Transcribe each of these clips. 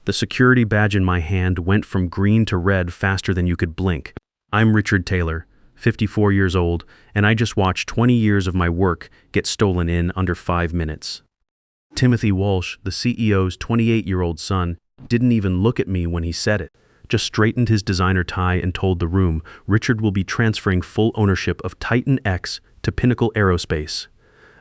The security badge in my hand went from green to red faster than you could blink. I'm Richard Taylor, 54 years old, and I just watched 20 years of my work get stolen in under 5 minutes. Timothy Walsh, the CEO's 28-year-old son, didn't even look at me when he said it. Just straightened his designer tie and told the room Richard will be transferring full ownership of Titan X to Pinnacle Aerospace,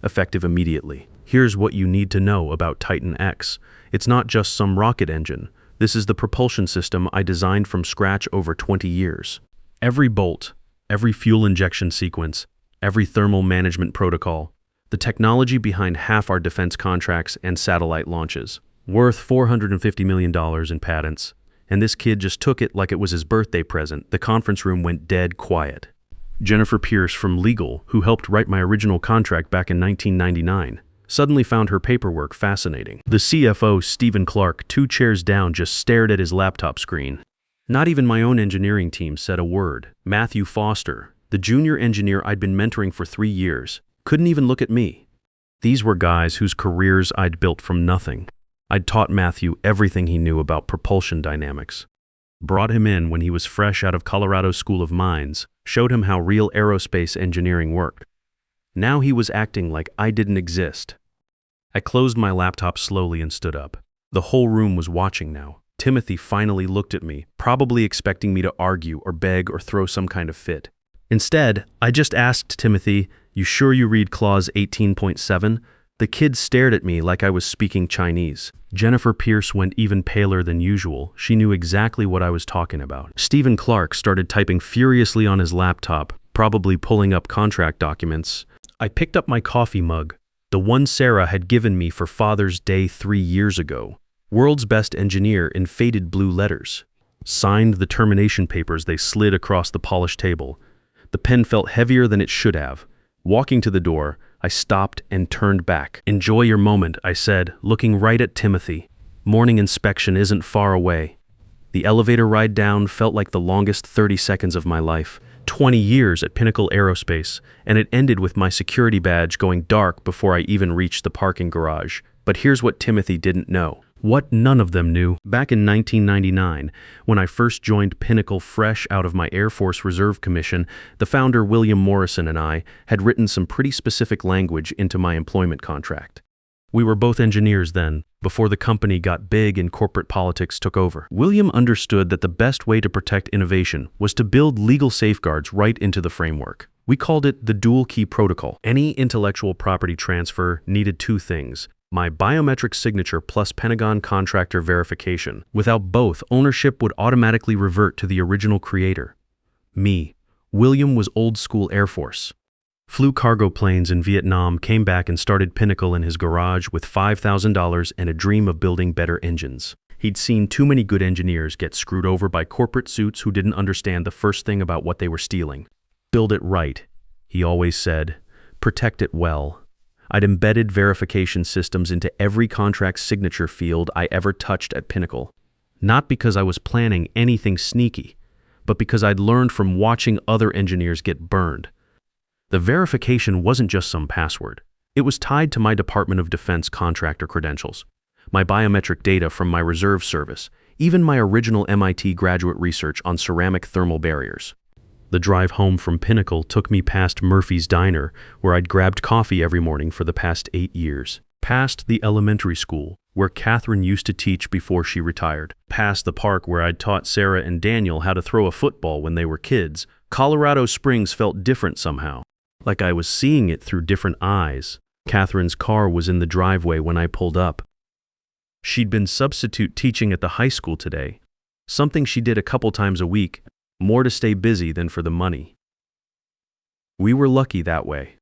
effective immediately. Here's what you need to know about Titan X. It's not just some rocket engine. This is the propulsion system I designed from scratch over 20 years. Every bolt, every fuel injection sequence, every thermal management protocol, the technology behind half our defense contracts and satellite launches, worth $450 million in patents. And this kid just took it like it was his birthday present. The conference room went dead quiet. Jennifer Pierce from legal, who helped write my original contract back in 1999, suddenly found her paperwork fascinating. The CFO, Stephen Clark, 2 chairs down, just stared at his laptop screen. Not even my own engineering team said a word. Matthew Foster, the junior engineer I'd been mentoring for 3 years, couldn't even look at me. These were guys whose careers I'd built from nothing. I'd taught Matthew everything he knew about propulsion dynamics. Brought him in when he was fresh out of Colorado School of Mines, showed him how real aerospace engineering worked. Now he was acting like I didn't exist. I closed my laptop slowly and stood up. The whole room was watching now. Timothy finally looked at me, probably expecting me to argue or beg or throw some kind of fit. Instead, I just asked Timothy, "You sure you read clause 18.7? The kid stared at me like I was speaking Chinese. Jennifer Pierce went even paler than usual. She knew exactly what I was talking about. Stephen Clark started typing furiously on his laptop, probably pulling up contract documents. I picked up my coffee mug, the one Sarah had given me for Father's Day 3 years ago. World's Best Engineer in faded blue letters. Signed the termination papers. They slid across the polished table. The pen felt heavier than it should have. Walking to the door, I stopped and turned back. "Enjoy your moment," I said, looking right at Timothy. "Morning inspection isn't far away." The elevator ride down felt like the longest 30 seconds of my life. 20 years at Pinnacle Aerospace, and it ended with my security badge going dark before I even reached the parking garage. But here's what Timothy didn't know. What none of them knew. Back in 1999, when I first joined Pinnacle fresh out of my Air Force Reserve Commission, the founder William Morrison and I had written some pretty specific language into my employment contract. We were both engineers then, before the company got big and corporate politics took over. William understood that the best way to protect innovation was to build legal safeguards right into the framework. We called it the dual key protocol. Any intellectual property transfer needed 2 things: my biometric signature plus Pentagon contractor verification. Without both, ownership would automatically revert to the original creator. Me. William was old school Air Force. Flew cargo planes in Vietnam, came back and started Pinnacle in his garage with $5,000 and a dream of building better engines. He'd seen too many good engineers get screwed over by corporate suits who didn't understand the first thing about what they were stealing. Build it right, he always said. Protect it well. I'd embedded verification systems into every contract signature field I ever touched at Pinnacle. Not because I was planning anything sneaky, but because I'd learned from watching other engineers get burned. The verification wasn't just some password. It was tied to my Department of Defense contractor credentials, my biometric data from my reserve service, even my original MIT graduate research on ceramic thermal barriers. The drive home from Pinnacle took me past Murphy's Diner, where I'd grabbed coffee every morning for the past 8 years. Past the elementary school, where Catherine used to teach before she retired. Past the park where I'd taught Sarah and Daniel how to throw a football when they were kids. Colorado Springs felt different somehow, like I was seeing it through different eyes. Catherine's car was in the driveway when I pulled up. She'd been substitute teaching at the high school today, something she did a couple times a week, more to stay busy than for the money. We were lucky that way.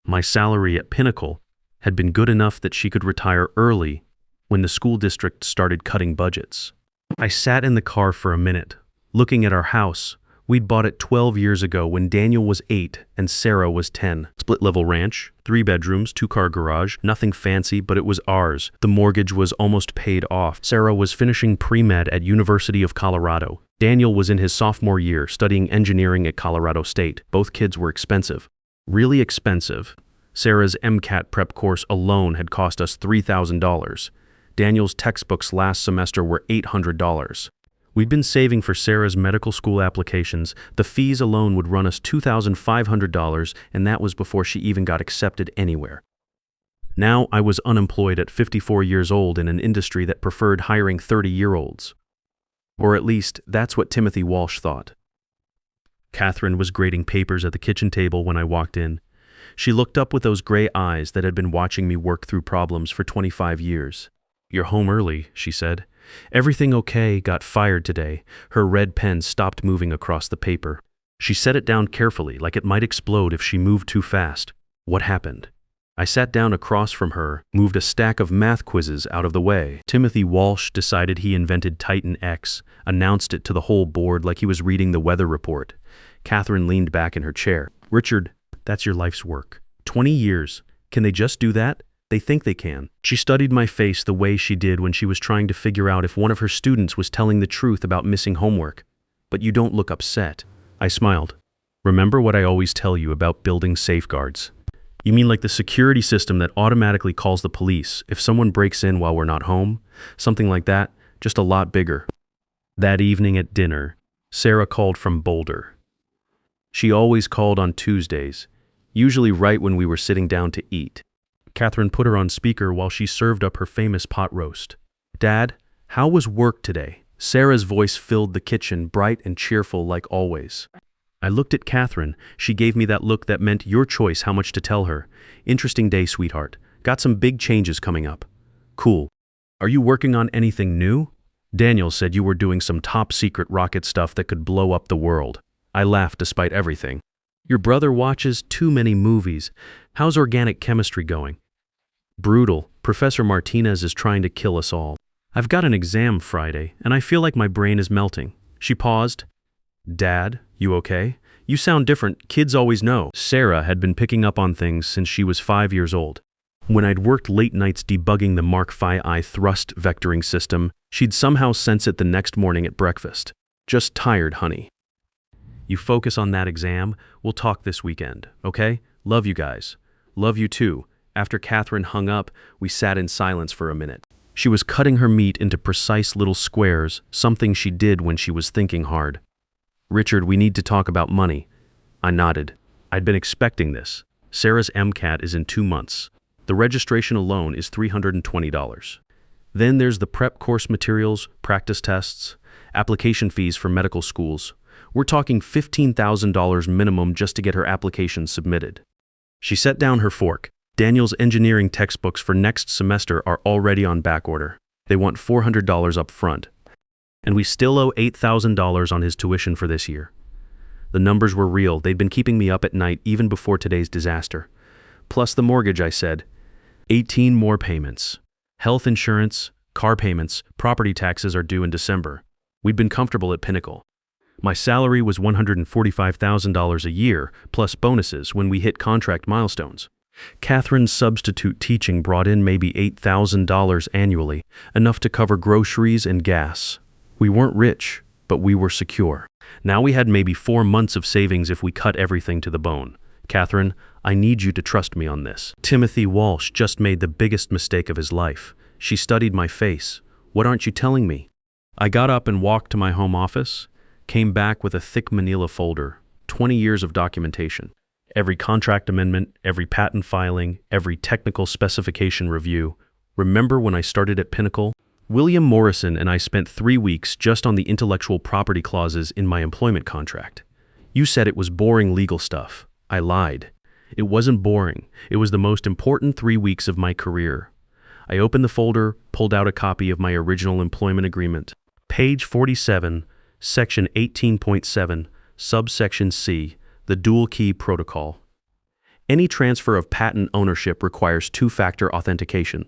My salary at Pinnacle had been good enough that she could retire early when the school district started cutting budgets. I sat in the car for a minute, looking at our house. We'd bought it 12 years ago when Daniel was 8 and Sarah was 10. Split-level ranch, 3 bedrooms, 2-car garage, nothing fancy, but it was ours. The mortgage was almost paid off. Sarah was finishing pre-med at University of Colorado. Daniel was in his sophomore year studying engineering at Colorado State. Both kids were expensive. Really expensive. Sarah's MCAT prep course alone had cost us $3,000. Daniel's textbooks last semester were $800. We'd been saving for Sarah's medical school applications. The fees alone would run us $2,500, and that was before she even got accepted anywhere. Now I was unemployed at 54 years old in an industry that preferred hiring 30-year-olds. Or at least, that's what Timothy Walsh thought. Catherine was grading papers at the kitchen table when I walked in. She looked up with those gray eyes that had been watching me work through problems for 25 years. "You're home early," she said. "Everything okay? Got fired today." Her red pen stopped moving across the paper. She set it down carefully, like it might explode if she moved too fast. "What happened?" I sat down across from her, moved a stack of math quizzes out of the way. Timothy Walsh decided he invented Titan X, announced it to the whole board like he was reading the weather report. Catherine leaned back in her chair. "Richard, that's your life's work. 20 years. Can they just do that? They think they can." She studied my face the way she did when she was trying to figure out if one of her students was telling the truth about missing homework. "But you don't look upset." I smiled. "Remember what I always tell you about building safeguards." "You mean like the security system that automatically calls the police if someone breaks in while we're not home? Something like that, just a lot bigger." That evening at dinner, Sarah called from Boulder. She always called on Tuesdays, usually right when we were sitting down to eat. Catherine put her on speaker while she served up her famous pot roast. "Dad, how was work today?" Sarah's voice filled the kitchen, bright and cheerful like always. I looked at Catherine. She gave me that look that meant your choice how much to tell her. "Interesting day, sweetheart. Got some big changes coming up." "Cool. Are you working on anything new?" "Daniel said you were doing some top-secret rocket stuff that could blow up the world." I laughed despite everything. "Your brother watches too many movies. How's organic chemistry going?" "Brutal. Professor Martinez is trying to kill us all. I've got an exam Friday, and I feel like my brain is melting." She paused. "Dad, you okay? You sound different. Kids always know." Sarah had been picking up on things since she was 5 years old. When I'd worked late nights debugging the Mark V thrust vectoring system, she'd somehow sense it the next morning at breakfast. "Just tired, honey. You focus on that exam. We'll talk this weekend, okay? Love you guys." "Love you too." After Catherine hung up, we sat in silence for a minute. She was cutting her meat into precise little squares, something she did when she was thinking hard. "Richard, we need to talk about money." I nodded. I'd been expecting this. Sarah's MCAT is in 2 months. The registration alone is $320. Then there's the prep course materials, practice tests, application fees for medical schools. We're talking $15,000 minimum just to get her application submitted. She set down her fork. Daniel's engineering textbooks for next semester are already on backorder. They want $400 up front. And we still owe $8,000 on his tuition for this year. The numbers were real. They'd been keeping me up at night even before today's disaster. Plus the mortgage, I said. 18 more payments. Health insurance, car payments, property taxes are due in December. We'd been comfortable at Pinnacle. My salary was $145,000 a year, plus bonuses when we hit contract milestones. Catherine's substitute teaching brought in maybe $8,000 annually, enough to cover groceries and gas. We weren't rich, but we were secure. Now we had maybe 4 months of savings if we cut everything to the bone. "Catherine, I need you to trust me on this." Timothy Walsh just made the biggest mistake of his life. She studied my face. "What aren't you telling me?" I got up and walked to my home office, came back with a thick manila folder, 20 years of documentation. Every contract amendment, every patent filing, every technical specification review. Remember when I started at Pinnacle? William Morrison and I spent 3 weeks just on the intellectual property clauses in my employment contract. You said it was boring legal stuff. I lied. It wasn't boring. It was the most important 3 weeks of my career. I opened the folder, pulled out a copy of my original employment agreement. Page 47, Section 18.7, Subsection C, the Dual Key Protocol. Any transfer of patent ownership requires 2-factor authentication.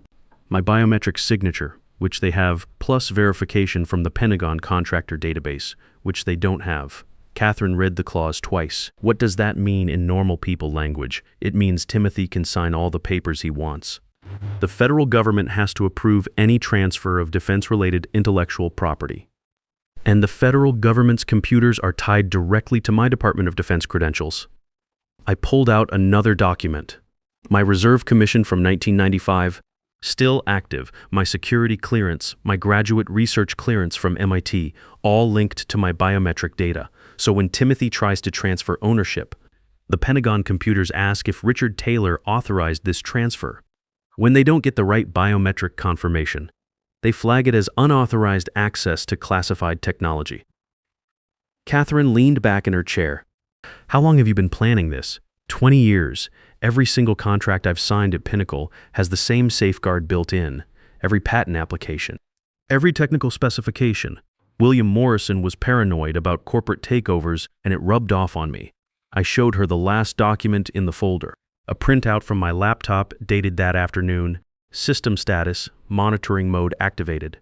My biometric signature, which they have, plus verification from the Pentagon contractor database, which they don't have. Catherine read the clause twice. What does that mean in normal people language? It means Timothy can sign all the papers he wants. The federal government has to approve any transfer of defense-related intellectual property. And the federal government's computers are tied directly to my Department of Defense credentials. I pulled out another document. My reserve commission from 1995, Still active, my security clearance, my graduate research clearance from MIT, all linked to my biometric data. So when Timothy tries to transfer ownership, the Pentagon computers ask if Richard Taylor authorized this transfer. When they don't get the right biometric confirmation, they flag it as unauthorized access to classified technology. Catherine leaned back in her chair. How long have you been planning this? 20 years. Every single contract I've signed at Pinnacle has the same safeguard built in. Every patent application. Every technical specification. William Morrison was paranoid about corporate takeovers, and it rubbed off on me. I showed her the last document in the folder. A printout from my laptop dated that afternoon. System status, monitoring mode activated.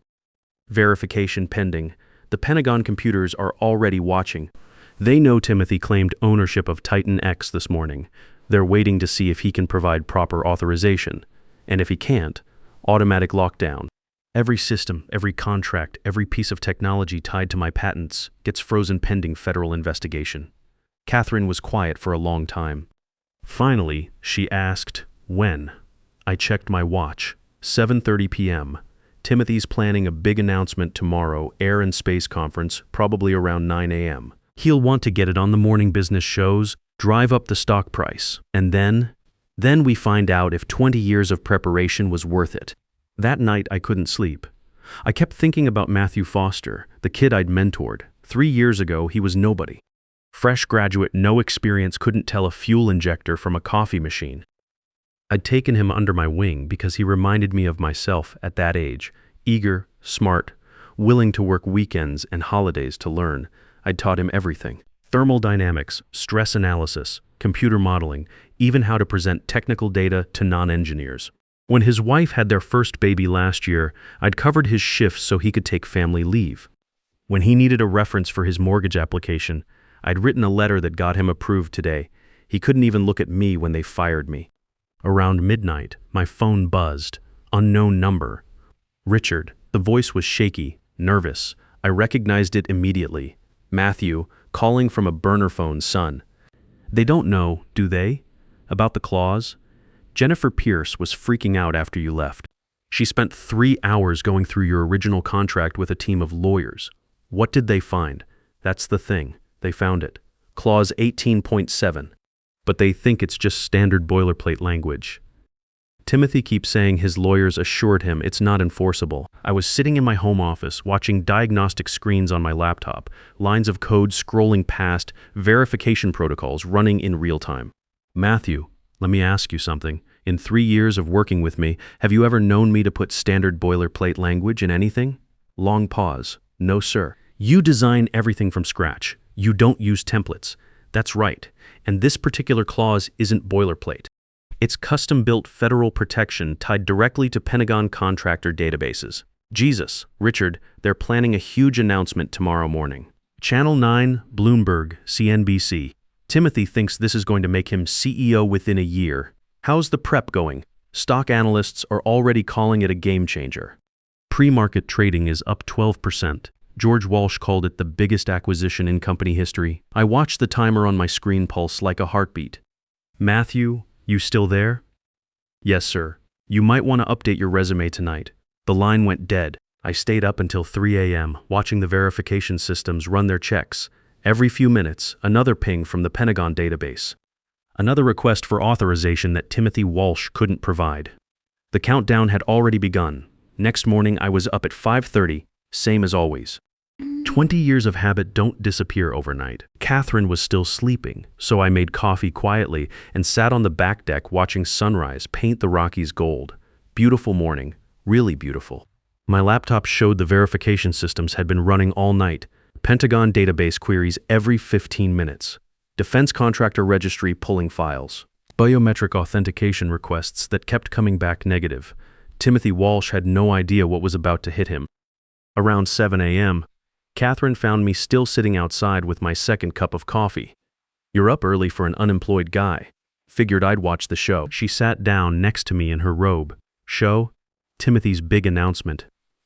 Verification pending. The Pentagon computers are already watching. They know Timothy claimed ownership of Titan X this morning. They're waiting to see if he can provide proper authorization. And if he can't, automatic lockdown. Every system, every contract, every piece of technology tied to my patents gets frozen pending federal investigation. Catherine was quiet for a long time. Finally, she asked, when? I checked my watch. 7:30 p.m. Timothy's planning a big announcement tomorrow, Air and Space Conference, probably around 9 a.m. He'll want to get it on the morning business shows, drive up the stock price, and then we find out if 20 years of preparation was worth it. That night I couldn't sleep. I kept thinking about Matthew Foster, the kid I'd mentored. 3 years ago, he was nobody. Fresh graduate, no experience, couldn't tell a fuel injector from a coffee machine. I'd taken him under my wing because he reminded me of myself at that age, eager, smart, willing to work weekends and holidays to learn. I'd taught him everything. Thermodynamics, stress analysis, computer modeling, even how to present technical data to non-engineers. When his wife had their first baby last year, I'd covered his shifts so he could take family leave. When he needed a reference for his mortgage application, I'd written a letter that got him approved today. He couldn't even look at me when they fired me. Around midnight, my phone buzzed. Unknown number. Richard. The voice was shaky, nervous. I recognized it immediately. Matthew, calling from a burner phone's son. They don't know, do they? About the clause? Jennifer Pierce was freaking out after you left. She spent 3 hours going through your original contract with a team of lawyers. What did they find? That's the thing. They found it. Clause 18.7. But they think it's just standard boilerplate language. Timothy keeps saying his lawyers assured him it's not enforceable. I was sitting in my home office watching diagnostic screens on my laptop, lines of code scrolling past, verification protocols running in real time. Matthew, let me ask you something. In 3 years of working with me, have you ever known me to put standard boilerplate language in anything? Long pause. No, sir. You design everything from scratch. You don't use templates. That's right. And this particular clause isn't boilerplate. It's custom-built federal protection tied directly to Pentagon contractor databases. Jesus, Richard, they're planning a huge announcement tomorrow morning. Channel 9, Bloomberg, CNBC. Timothy thinks this is going to make him CEO within a year. How's the prep going? Stock analysts are already calling it a game changer. Pre-market trading is up 12%. George Walsh called it the biggest acquisition in company history. I watched the timer on my screen pulse like a heartbeat. Matthew, you still there? Yes, sir. You might want to update your resume tonight. The line went dead. I stayed up until 3 a.m. watching the verification systems run their checks. Every few minutes, another ping from the Pentagon database. Another request for authorization that Timothy Walsh couldn't provide. The countdown had already begun. Next morning, I was up at 5:30, same as always. 20 years of habit don't disappear overnight. Catherine was still sleeping, so I made coffee quietly and sat on the back deck watching sunrise paint the Rockies gold. Beautiful morning, really beautiful. My laptop showed the verification systems had been running all night. Pentagon database queries every 15 minutes. Defense contractor registry pulling files. Biometric authentication requests that kept coming back negative. Timothy Walsh had no idea what was about to hit him. Around 7 a.m., Catherine found me still sitting outside with my second cup of coffee. You're up early for an unemployed guy. Figured I'd watch the show. She sat down next to me in her robe. Show? Timothy's big announcement.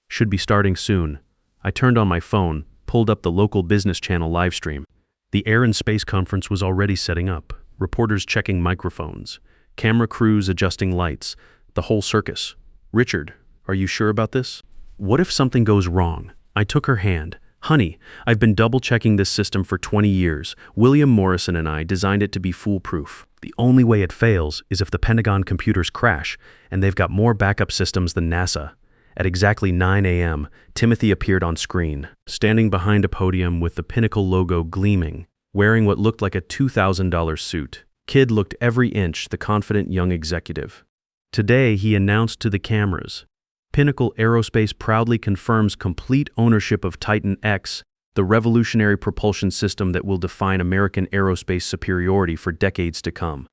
Should be starting soon. I turned on my phone, pulled up the local business channel livestream. The Air and Space Conference was already setting up. Reporters checking microphones. Camera crews adjusting lights. The whole circus. Richard, are you sure about this? What if something goes wrong? I took her hand. Honey, I've been double-checking this system for 20 years. William Morrison and I designed it to be foolproof. The only way it fails is if the Pentagon computers crash, and they've got more backup systems than NASA. At exactly 9 a.m., Timothy appeared on screen, standing behind a podium with the Pinnacle logo gleaming, wearing what looked like a $2,000 suit. Kid looked every inch the confident young executive. Today, he announced to the cameras, Pinnacle Aerospace proudly confirms complete ownership of Titan X, the revolutionary propulsion system that will define American aerospace superiority for decades to come.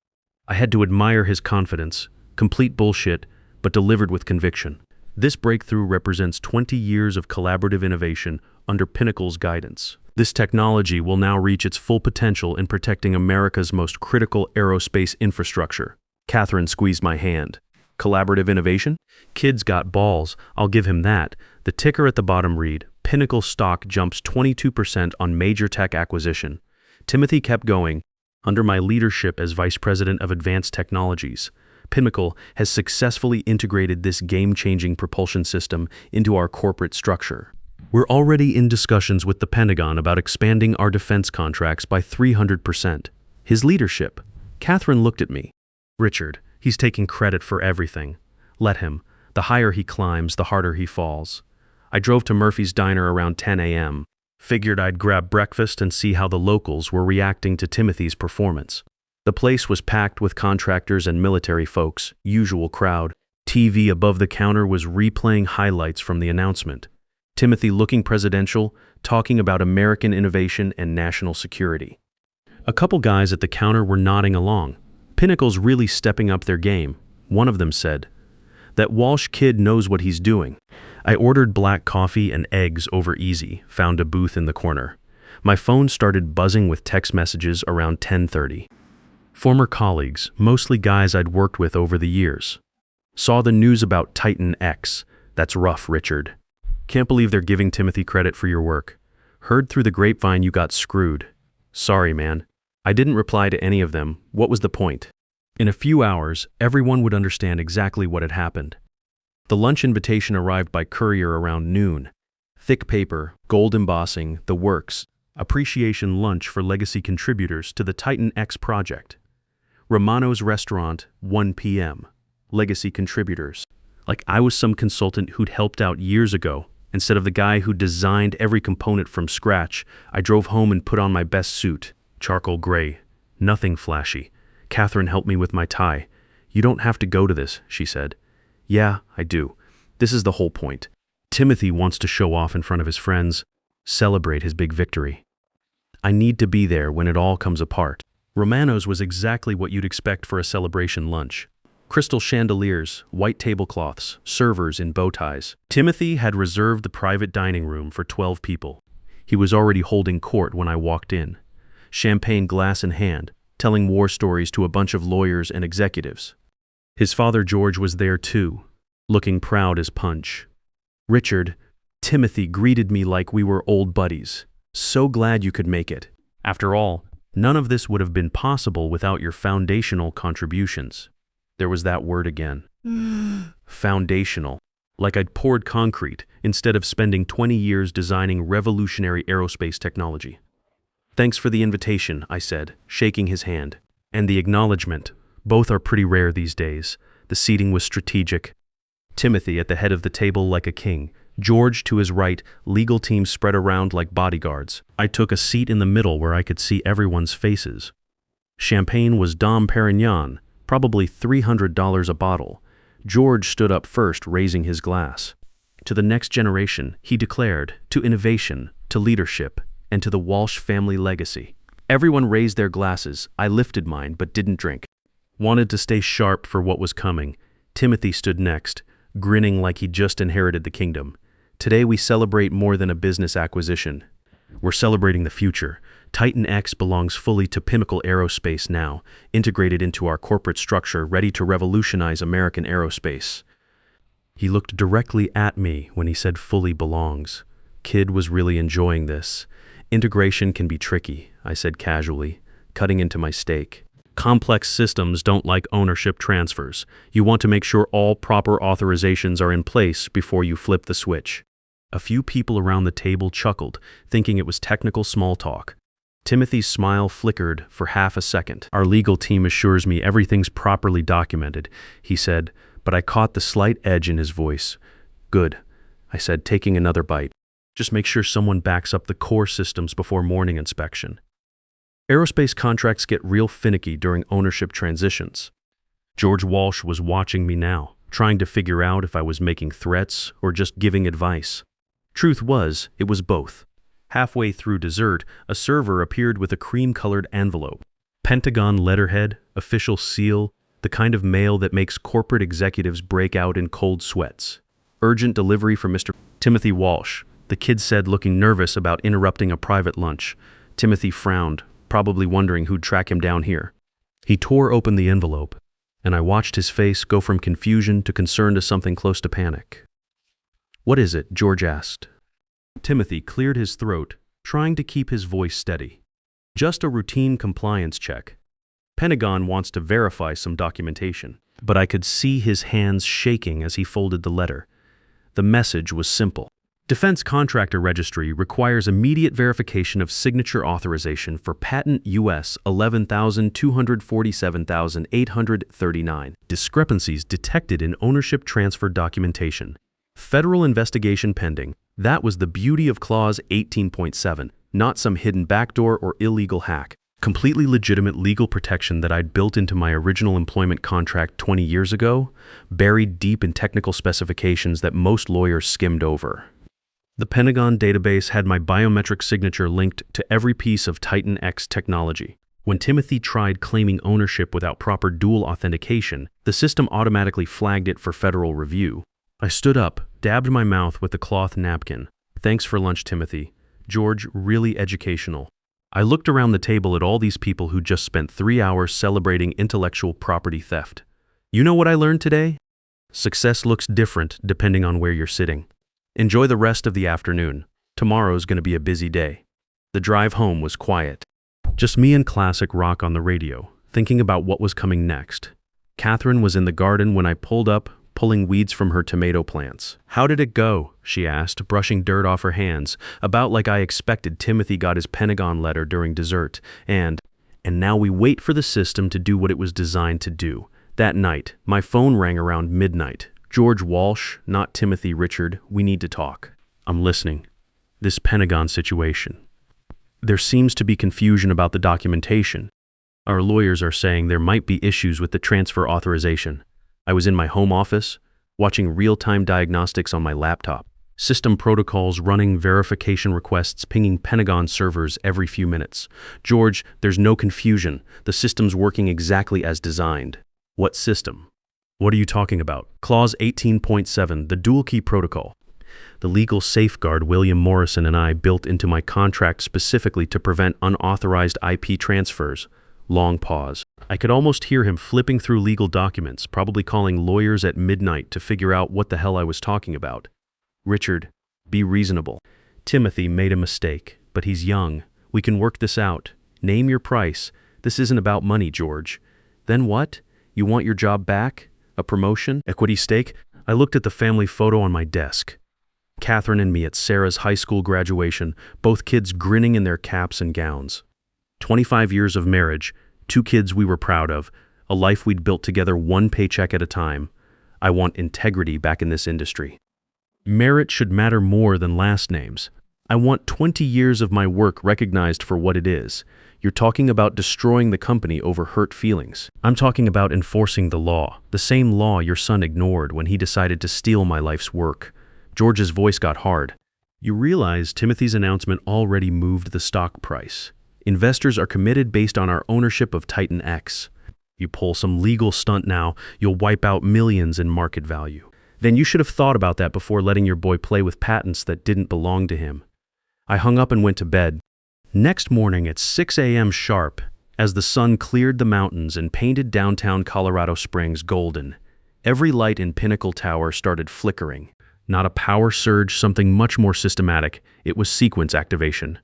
I had to admire his confidence, complete bullshit, but delivered with conviction. This breakthrough represents 20 years of collaborative innovation under Pinnacle's guidance. This technology will now reach its full potential in protecting America's most critical aerospace infrastructure. Catherine squeezed my hand. Collaborative innovation? Kid's got balls, I'll give him that. The ticker at the bottom read, Pinnacle stock jumps 22% on major tech acquisition. Timothy kept going. Under my leadership as Vice President of Advanced Technologies, Pinnacle has successfully integrated this game-changing propulsion system into our corporate structure. We're already in discussions with the Pentagon about expanding our defense contracts by 300%. His leadership. Catherine looked at me. Richard, he's taking credit for everything. Let him. The higher he climbs, the harder he falls. I drove to Murphy's Diner around 10 a.m. Figured I'd grab breakfast and see how the locals were reacting to Timothy's performance. The place was packed with contractors and military folks, usual crowd. TV above the counter was replaying highlights from the announcement. Timothy looking presidential, talking about American innovation and national security. A couple guys at the counter were nodding along. Pinnacle's really stepping up their game, one of them said. That Walsh kid knows what he's doing. I ordered black coffee and eggs over easy, found a booth in the corner. My phone started buzzing with text messages around 10:30. Former colleagues, mostly guys I'd worked with over the years. Saw the news about Titan X. That's rough, Richard. Can't believe they're giving Timothy credit for your work. Heard through the grapevine you got screwed. Sorry, man. I didn't reply to any of them. What was the point? In a few hours, everyone would understand exactly what had happened. The lunch invitation arrived by courier around noon. Thick paper, gold embossing, the works. Appreciation lunch for legacy contributors to the Titan X project. Romano's Restaurant, 1 p.m. Legacy contributors. Like I was some consultant who'd helped out years ago. Instead of the guy who designed every component from scratch, I drove home and put on my best suit. Charcoal gray. Nothing flashy. Catherine helped me with my tie. You don't have to go to this, she said. Yeah, I do. This is the whole point. Timothy wants to show off in front of his friends, celebrate his big victory. I need to be there when it all comes apart. Romano's was exactly what you'd expect for a celebration lunch. Crystal chandeliers, white tablecloths, servers in bow ties. Timothy had reserved the private dining room for 12 people. He was already holding court when I walked in. Champagne glass in hand, telling war stories to a bunch of lawyers and executives. His father George was there too, looking proud as punch. Richard, Timothy greeted me like we were old buddies. So glad you could make it. After all, none of this would have been possible without your foundational contributions. There was that word again. Foundational. Like I'd poured concrete instead of spending 20 years designing revolutionary aerospace technology. Thanks for the invitation, I said, shaking his hand. And the acknowledgement. Both are pretty rare these days. The seating was strategic. Timothy at the head of the table like a king. George to his right, legal team spread around like bodyguards. I took a seat in the middle where I could see everyone's faces. Champagne was Dom Perignon, probably $300 a bottle. George stood up first, raising his glass. To the next generation, he declared, to innovation, to leadership, and to the Walsh family legacy. Everyone raised their glasses. I lifted mine, but didn't drink. Wanted to stay sharp for what was coming. Timothy stood next, grinning like he'd just inherited the kingdom. Today we celebrate more than a business acquisition. We're celebrating the future. Titan X belongs fully to Pinnacle Aerospace now, integrated into our corporate structure, ready to revolutionize American aerospace. He looked directly at me when he said fully belongs. Kid was really enjoying this. Integration can be tricky, I said casually, cutting into my steak. Complex systems don't like ownership transfers. You want to make sure all proper authorizations are in place before you flip the switch. A few people around the table chuckled, thinking it was technical small talk. Timothy's smile flickered for half a second. "Our legal team assures me everything's properly documented," he said, but I caught the slight edge in his voice. "Good," I said, taking another bite. "Just make sure someone backs up the core systems before morning inspection." Aerospace contracts get real finicky during ownership transitions. George Walsh was watching me now, trying to figure out if I was making threats or just giving advice. Truth was, it was both. Halfway through dessert, a server appeared with a cream-colored envelope. Pentagon letterhead, official seal, the kind of mail that makes corporate executives break out in cold sweats. "Urgent delivery for Mr. Timothy Walsh," the kid said, looking nervous about interrupting a private lunch. Timothy frowned, probably wondering who'd track him down here. He tore open the envelope, and I watched his face go from confusion to concern to something close to panic. "What is it?" George asked. Timothy cleared his throat, trying to keep his voice steady. "Just a routine compliance check. Pentagon wants to verify some documentation." But I could see his hands shaking as he folded the letter. The message was simple. Defense Contractor Registry requires immediate verification of signature authorization for patent US 11,247,839. Discrepancies detected in ownership transfer documentation. Federal investigation pending. That was the beauty of Clause 18.7, not some hidden backdoor or illegal hack. Completely legitimate legal protection that I'd built into my original employment contract 20 years ago, buried deep in technical specifications that most lawyers skimmed over. The Pentagon database had my biometric signature linked to every piece of Titan X technology. When Timothy tried claiming ownership without proper dual authentication, the system automatically flagged it for federal review. I stood up, dabbed my mouth with a cloth napkin. "Thanks for lunch, Timothy. George, really educational." I looked around the table at all these people who just spent 3 hours celebrating intellectual property theft. You know what I learned today? Success looks different depending on where you're sitting. Enjoy the rest of the afternoon. Tomorrow's going to be a busy day. The drive home was quiet. Just me and classic rock on the radio, thinking about what was coming next. Catherine was in the garden when I pulled up, pulling weeds from her tomato plants. "How did it go?" she asked, brushing dirt off her hands, about like I expected Timothy got his Pentagon letter during dessert. And now we wait for the system to do what it was designed to do. That night, my phone rang around midnight. "George Walsh, not Timothy. Richard, we need to talk." "I'm listening." "This Pentagon situation. There seems to be confusion about the documentation. Our lawyers are saying there might be issues with the transfer authorization." I was in my home office, watching real-time diagnostics on my laptop. System protocols running verification requests pinging Pentagon servers every few minutes. "George, there's no confusion. The system's working exactly as designed." "What system? What are you talking about?" "Clause 18.7, the dual key protocol. The legal safeguard William Morrison and I built into my contract specifically to prevent unauthorized IP transfers." Long pause. I could almost hear him flipping through legal documents, probably calling lawyers at midnight to figure out what the hell I was talking about. "Richard, be reasonable. Timothy made a mistake, but he's young. We can work this out. Name your price. This isn't about money, George." "Then what? You want your job back? A promotion? Equity stake?" I looked at the family photo on my desk. Catherine and me at Sarah's high school graduation, both kids grinning in their caps and gowns. 25 years of marriage, 2 kids we were proud of, a life we'd built together one paycheck at a time. I want integrity back in this industry. Merit should matter more than last names. I want 20 years of my work recognized for what it is. You're talking about destroying the company over hurt feelings. I'm talking about enforcing the law, the same law your son ignored when he decided to steal my life's work. George's voice got hard. "You realize Timothy's announcement already moved the stock price. Investors are committed based on our ownership of Titan X. You pull some legal stunt now, you'll wipe out millions in market value. Then you should have thought about that before letting your boy play with patents that didn't belong to him." I hung up and went to bed. Next morning at 6 a.m. sharp, as the sun cleared the mountains and painted downtown Colorado Springs golden, every light in Pinnacle Tower started flickering. Not a power surge, something much more systematic. It was sequence activation.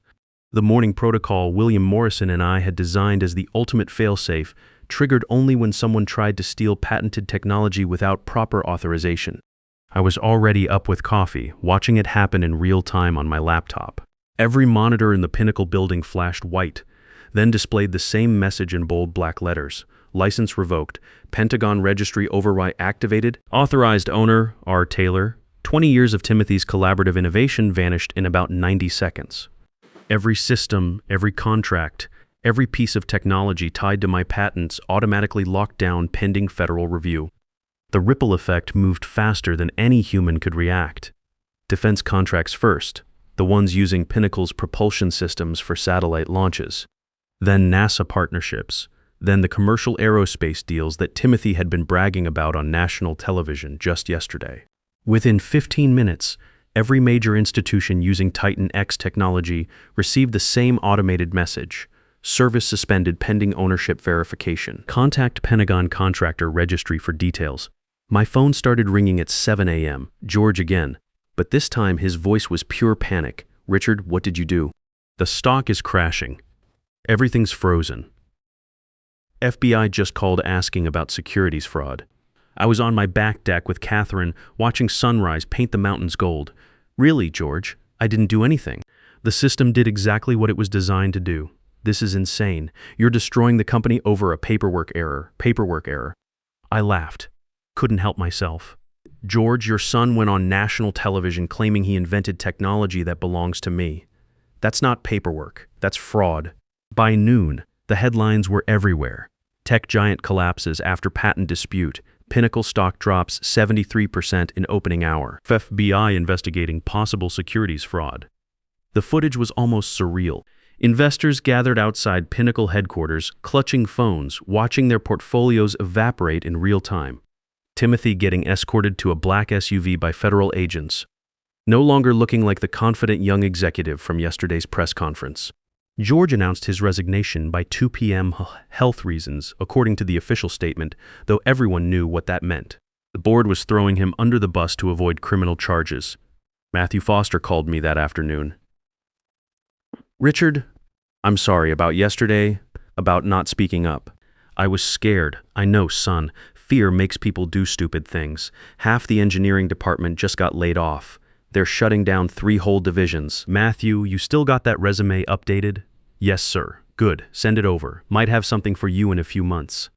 The morning protocol William Morrison and I had designed as the ultimate failsafe triggered only when someone tried to steal patented technology without proper authorization. I was already up with coffee, watching it happen in real time on my laptop. Every monitor in the Pinnacle building flashed white, then displayed the same message in bold black letters. License revoked. Pentagon registry override activated. Authorized owner, R. Taylor. 20 years of Timothy's collaborative innovation vanished in about 90 seconds. Every system, every contract, every piece of technology tied to my patents automatically locked down pending federal review. The ripple effect moved faster than any human could react. Defense contracts first, the ones using Pinnacle's propulsion systems for satellite launches. Then NASA partnerships. Then the commercial aerospace deals that Timothy had been bragging about on national television just yesterday. Within 15 minutes, every major institution using Titan X technology received the same automated message: service suspended pending ownership verification. Contact Pentagon contractor registry for details. My phone started ringing at 7 a.m. George again, but this time his voice was pure panic. Richard, what did you do? The stock is crashing. Everything's frozen. FBI just called asking about securities fraud. I was on my back deck with Catherine, watching sunrise paint the mountains gold. Really, George, I didn't do anything. The system did exactly what it was designed to do. This is insane. You're destroying the company over a paperwork error. I laughed. Couldn't help myself. George, your son went on national television claiming he invented technology that belongs to me. That's not paperwork. That's fraud. By noon, the headlines were everywhere. Tech giant collapses after patent dispute. Pinnacle stock drops 73% in opening hour. FBI investigating possible securities fraud. The footage was almost surreal. Investors gathered outside Pinnacle headquarters, clutching phones, watching their portfolios evaporate in real time. Timothy getting escorted to a black SUV by federal agents, no longer looking like the confident young executive from yesterday's press conference. George announced his resignation by 2 p.m. Health reasons, according to the official statement, though everyone knew what that meant. The board was throwing him under the bus to avoid criminal charges. Matthew Foster called me that afternoon. Richard, I'm sorry about yesterday, about not speaking up. I was scared. I know, son. Fear makes people do stupid things. Half the engineering department just got laid off. They're shutting down 3 whole divisions. Matthew, you still got that resume updated? Yes, sir. Good. Send it over. Might have something for you in a few months.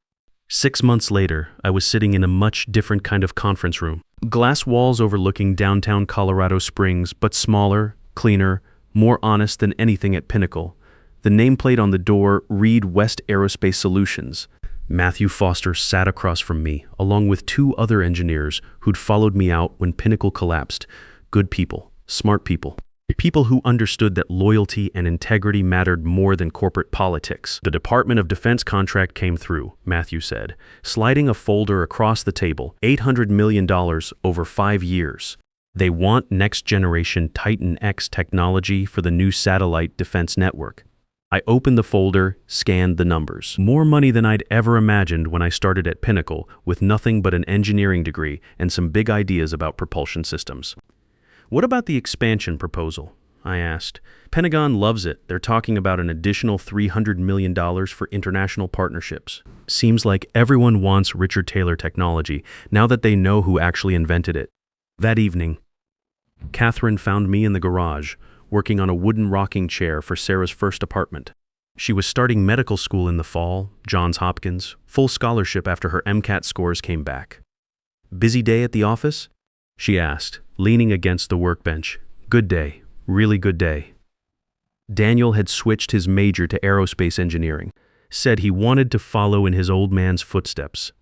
6 months later, I was sitting in a much different kind of conference room. Glass walls overlooking downtown Colorado Springs, but smaller, cleaner, more honest than anything at Pinnacle. The nameplate on the door read West Aerospace Solutions. Matthew Foster sat across from me, along with 2 other engineers who'd followed me out when Pinnacle collapsed. Good people, smart people. People who understood that loyalty and integrity mattered more than corporate politics. The Department of Defense contract came through, Matthew said, sliding a folder across the table, $800 million over 5 years. They want next-generation Titan X technology for the new satellite defense network. I opened the folder, scanned the numbers. More money than I'd ever imagined when I started at Pinnacle, with nothing but an engineering degree and some big ideas about propulsion systems. What about the expansion proposal? I asked. Pentagon loves it. They're talking about an additional $300 million for international partnerships. Seems like everyone wants Richard Taylor technology, now that they know who actually invented it. That evening, Catherine found me in the garage, working on a wooden rocking chair for Sarah's first apartment. She was starting medical school in the fall, Johns Hopkins, full scholarship after her MCAT scores came back. Busy day at the office? She asked, leaning against the workbench. Good day, really good day. Daniel had switched his major to aerospace engineering, said he wanted to follow in his old man's footsteps.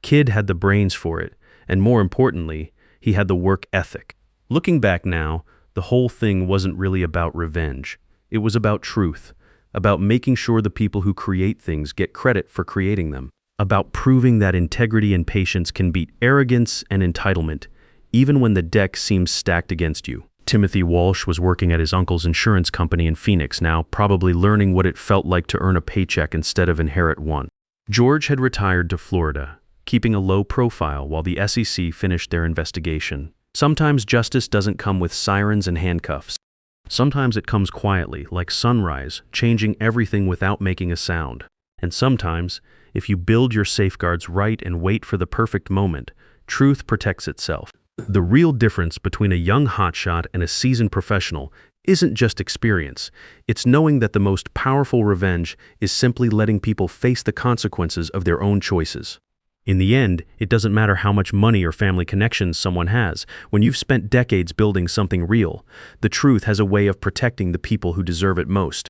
Kid had the brains for it, and more importantly, he had the work ethic. Looking back now, the whole thing wasn't really about revenge. It was about truth, about making sure the people who create things get credit for creating them, about proving that integrity and patience can beat arrogance and entitlement, even when the deck seems stacked against you. Timothy Walsh was working at his uncle's insurance company in Phoenix now, probably learning what it felt like to earn a paycheck instead of inherit one. George had retired to Florida, keeping a low profile while the SEC finished their investigation. Sometimes justice doesn't come with sirens and handcuffs. Sometimes it comes quietly, like sunrise, changing everything without making a sound. And sometimes, if you build your safeguards right and wait for the perfect moment, truth protects itself. The real difference between a young hotshot and a seasoned professional isn't just experience. It's knowing that the most powerful revenge is simply letting people face the consequences of their own choices. In the end, it doesn't matter how much money or family connections someone has. When you've spent decades building something real, the truth has a way of protecting the people who deserve it most.